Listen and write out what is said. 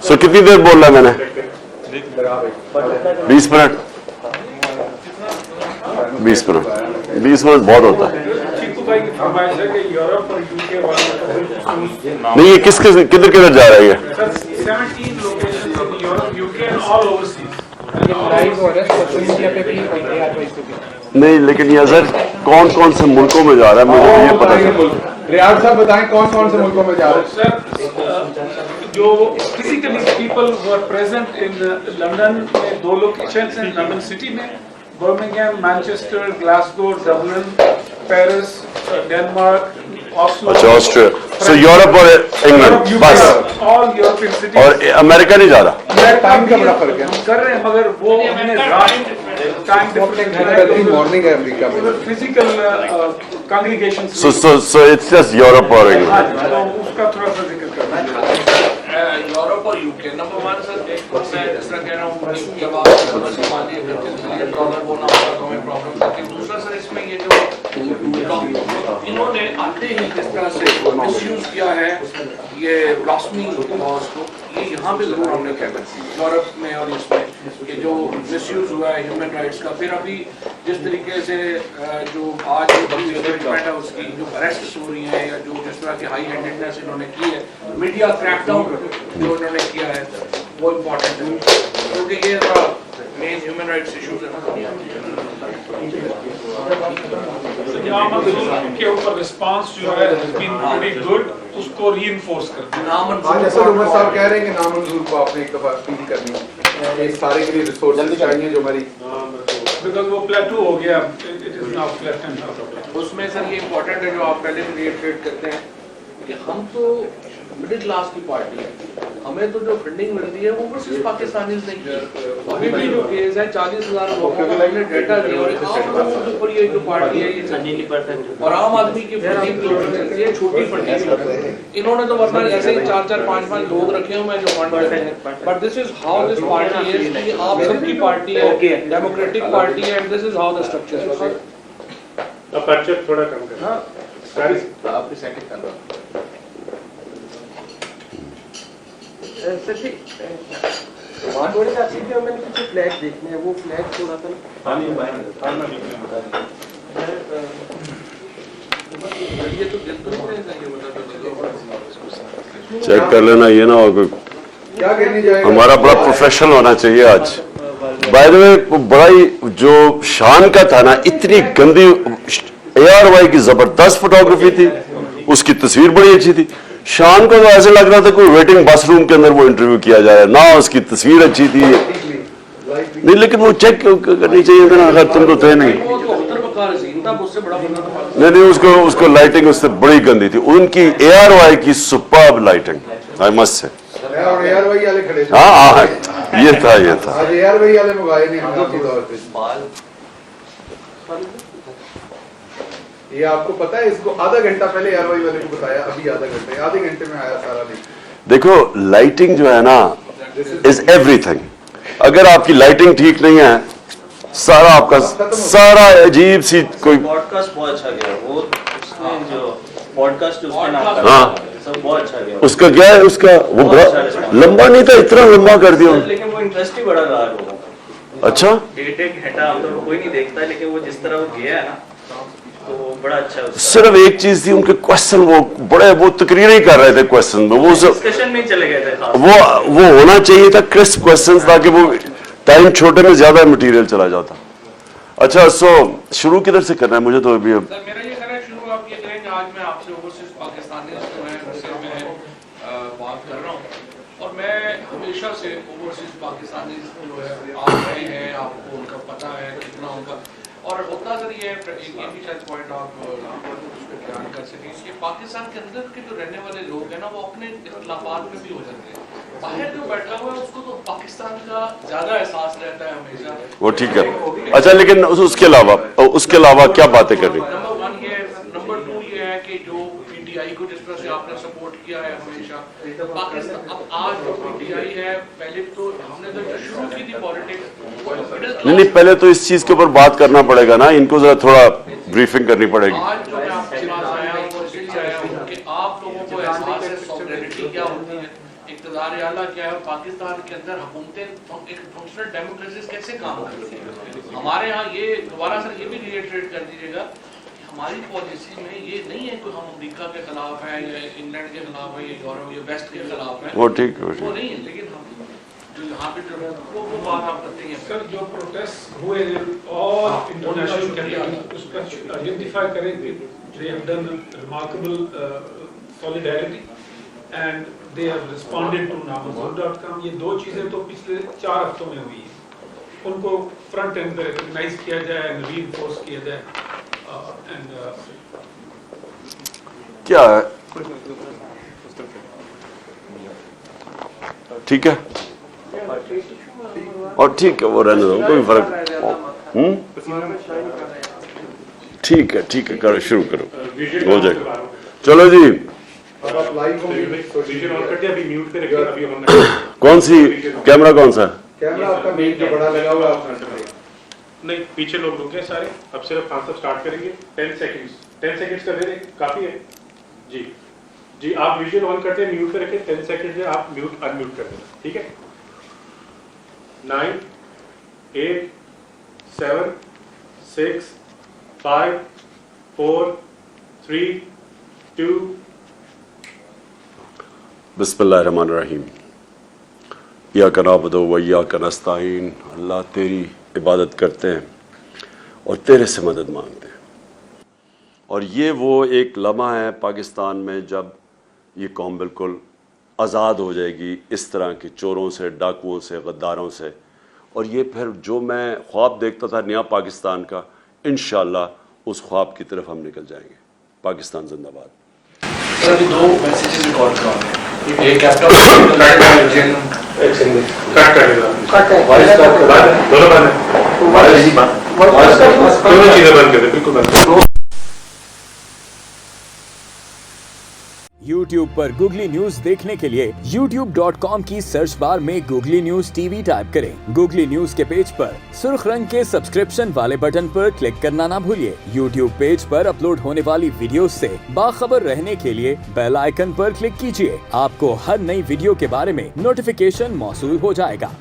सो कितनी देर बोल रहा है मैंने? 20 मिनट। 20 मिनट 20 मिनट बहुत होता है। नहीं, ये किधर किधर जा रहा है ये? नहीं, लेकिन ये सर कौन कौन से मुल्कों में जा रहा है मुझे ये पता नहीं। रियाज साहब बताएं कौन कौन से मुल्कों में जा रहे हैं? सर, जो physically people who are present in London में 2 लोकेशंस हैं, लंदन सिटी में, Birmingham, Manchester, Glasgow, Dublin, Paris, Denmark, Oslo. अच्छा, ऑस्ट्रिया। सो यूरोप और इंग्लैंड बस, ऑल यूरोपियन सिटी। और अमेरिका नहीं जा रहा? टाइम का बड़ा फर्क है। कर रहे हैं, मगर वो हमने टाइम मॉर्निंग है अमेरिका में। Physical congregation. So it's just Europe और इंग्लैंड। उसका थोड़ा सा जिक्र करना यूरोप और यूके। नंबर 1 सर, मैं जिस तरह कह रहा हूँ कि अब आप प्रॉब्लम वो ना होगा तो हमें प्रॉब्लम होती है। दूसरा सर, इसमें ये जो इन्होंने आते ही जिस तरह से मिसयूज किया है ये ब्लास्फेमी लॉज को, ये यहाँ पे जरूर हमने कहना यूरोप में और इसमें कि जो मिसयूज हुआ है ह्यूमन राइट्स का। फिर अभी जिस तरीके से जो आज है उसकी जो अरेस्ट हो रही है या जो जिस तरह की हाई हैंडेडनेस इन्होंने की है, मीडिया क्रैकडाउन जो इन्होंने किया है वो इम्पोर्टेंट है, क्योंकि ये मेन ह्यूमन राइट्स इश्यूज है के ऊपर रिस्पांस जो है प्रीटी गुड, उसको रीइंफोर्स करते हैं। जैसा उमर साहब कह रहे हैं कि नामंजूर को आपने एक दफा अपील करनी है, इस सारे के लिए रिसोर्सेज चाहिए जो हमारी, बिकॉज वो प्लेटू हो गया, इट इज नाउ फ्लैटेंड। उसमें सर ये इम्पोर्टेंट है जो आप पहले भी रिएक्ट करते हैं कि हम तो मिडिल क्लास की पार्टी है, हमें तो जो फंडिंग मिलती है वो ओवरसीज पाकिस्तानी नहीं है। अभी भी जो केस है 40,000 लोगों का हमने डेटा दिया और आम लोगों के ऊपर ये जो पार्टी है ये और आम आदमी की फंडिंग ये छोटी फंडिंग इन्होंने तो वरना ऐसे ही 4-4, 5-5 लोग रखे हुए हैं जो फंड करते हैं। But this is how this party is कि आप सबकी पार्टी है, डेमोक्रेटिक पार्टी है, and this is how the structure है। अपर्चर थोड़ा कम कर। हां आपकी सेटिंग कर रहा सर जी, थोड़े से सीधे मैंने कुछ फ्लैग देखने हैं, वो फ्लैग थोड़ा सा चेक कर लेना, ये ना हो क्या कहने जाएगा? हमारा बड़ा प्रोफेशनल होना चाहिए आज। बाय द वे, बड़ा ही जो शान का था ना, इतनी गंदी ARY की जबरदस्त फोटोग्राफी थी, उसकी तस्वीर बड़ी अच्छी थी। शान को तो ऐसे लग रहा था कोई वेटिंग बस रूम के अंदर वो इंटरव्यू किया जा रहा है ना, उसकी तस्वीर अच्छी थी नहीं, लेकिन वो चेक करनी चाहिए था ना, अगर तुम तो थे नहीं। नहीं, उसको लाइटिंग उससे बड़ी गंदी थी, उनकी ARY की superb lighting, I must say. और ARY वाले खड़े थे। हाँ, ये था आज ARY वाले मंगाए नहीं हम लोग तौर पे। ये आपको पता है, इसको आधा घंटा पहले ARY वाले को बताया, अभी आधे घंटे में आया सारा नहीं। देखो, लाइटिंग जो है ना इज एवरीथिंग। अगर आपकी लाइटिंग ठीक नहीं है, सारा आपका सारा अजीब सी कोई पॉडकास्ट बहुत अच्छा गया, वो उसने जो पॉडकास्ट उसके नाम का हाँ सब बहुत अच्छा गया। उसका क्या है, उसका वो बड़ा लंबा नहीं था, इतना लंबा कर दिया, लेकिन वो इंटरेस्ट ही बड़ा रहा लोगों का। अच्छा, एक घंटा हम तो कोई नहीं देखता, लेकिन वो जिस तरह वो गया है ना तो बड़ा अच्छा है। सिर्फ एक चीज थी, उनके क्वेश्चन वो बड़े वो तकरीर ही कर रहे थे क्वेश्चन में, वो डिस्कशन में चले गए थे खास। वो होना चाहिए था क्रिस्प क्वेश्चन, ताकि वो टाइम छोटे में ज्यादा मटेरियल चला जाता। अच्छा, सो शुरू किधर से करना है मुझे तो अभी अब मेरा ये कहना है शुरू आप ये करें कि आज मैं आपसे ओवरसीज पाकिस्तानी जो है उससे मैं बात कर रहा हूँ, और मैं हमेशा से ओवरसीज पाकिस्तानी जो है आप रहे हैं, आपको उनका पता है कितना उनका, और होता सर ये भी शायद पॉइंट आप उस पर ध्यान कर सकें कि पाकिस्तान के अंदर के जो रहने वाले लोग हैं ना वो अपने इख्तलाफात में भी हो जाते हैं, बाहर जो बैठा हुआ है उसको तो पाकिस्तान का ज्यादा एहसास रहता है हमेशा। वो ठीक है। अच्छा, लेकिन उसके अलावा क्या बातें कर रही? नंबर 1 ये, नंबर 2 ये है कि जो PTI को जिस तरह से आपने सपोर्ट किया है हमेशा पाकिस्तान, अब आज जो PTI है, पहले तो हमने तो शुरू की थी पॉलिटिक्स नहीं, पहले तो इस चीज के ऊपर बात करना पड़ेगा ना, इनको जरा थोड़ा ब्रीफिंग करनी पड़ेगी। आज जो मैं आपके पास आया हूं वो इसलिए आया हूं कि आप लोगों को एहसास है सॉवरेनिटी क्या होती है, एक इक़्तिदार आला क्या है और पाकिस्तान के अंदर हुकूमतें एक फंक्शनल डेमोक्रेसी कैसे काम करती है। हमारे यहाँ ये दोबारा सर ये भी रिएटरेट कर दीजिएगा, हमारी पॉलिसी में ये नहीं है कि हम अमेरिका के खिलाफ है या इंग्लैंड के खिलाफ है या यूरोप या वेस्ट के खिलाफ है, वो ठीक है, वो नहीं है, लेकिन हम जो यहाँ पे जो वो बात आप करते हैं सर जो प्रोटेस्ट हुए और इंटरनेशनल कम्युनिटी उसका आइडेंटिफाई करेंगे, they have done remarkable solidarity and they have responded to namazon.com। ये दो चीजें तो पिछले 4 हफ्तों में हुई है, उनको फ्रंट एंड पे रिकॉग्नाइज किया जाए एंड रीइंफोर्स किया जाए एंड क्या है, ठीक है और ठीक है, वो रहने दो, कोई फर्क। ठीक है, करो, शुरू करो, हो जाएगा। चलो जी, अब आप लाइव होंगे। विजन ऑन कर दिया, अभी म्यूट पे रखिए, अभी हमने कौन सी कैमरा, कौन सा? कैमरा आपका मेन जो बड़ा लगा हुआ है, नहीं, पीछे लोग रुके सारे, अब सिर्फ आंसर स्टार्ट करेंगे। 10 सेकंड्स का दे दें, काफी है जी। आप विजुअल ऑन करते हैं, म्यूट पे रखें, 10 सेकंड में आप म्यूट अनम्यूट कर देना, ठीक है। 9 8 7 6 5 4 3 2 बिस्मिल्लाहिर्रहमानिर्रहीम। या कनाबुदु व इय्याका नस्तईन। अल्लाह तेरी इबादत करते हैं और तेरे से मदद मांगते हैं। और ये वो एक लम्हा है पाकिस्तान में जब ये कौम बिल्कुल आज़ाद हो जाएगी इस तरह के चोरों से, डाकुओं से, गद्दारों से। और ये फिर जो मैं ख्वाब देखता था नया पाकिस्तान का, इंशाअल्लाह उस ख्वाब की तरफ हम निकल जाएंगे। पाकिस्तान जिंदाबाद। सर अभी 2 मैसेजेस रिकॉर्ड करवाने हैं, एक कट कर देगा, दोनों चीजें बंद कर दे, बिल्कुल बंद। YouTube पर गूगली न्यूज देखने के लिए youtube.com की सर्च बार में गूगली न्यूज टीवी टाइप करें। गूगली न्यूज के पेज पर सुर्ख रंग के सब्सक्रिप्शन वाले बटन पर क्लिक करना ना भूलिए। YouTube पेज पर अपलोड होने वाली वीडियोस से बाखबर रहने के लिए बेल आइकन पर क्लिक कीजिए। आपको हर नई वीडियो के बारे में नोटिफिकेशन मौसूल हो जाएगा।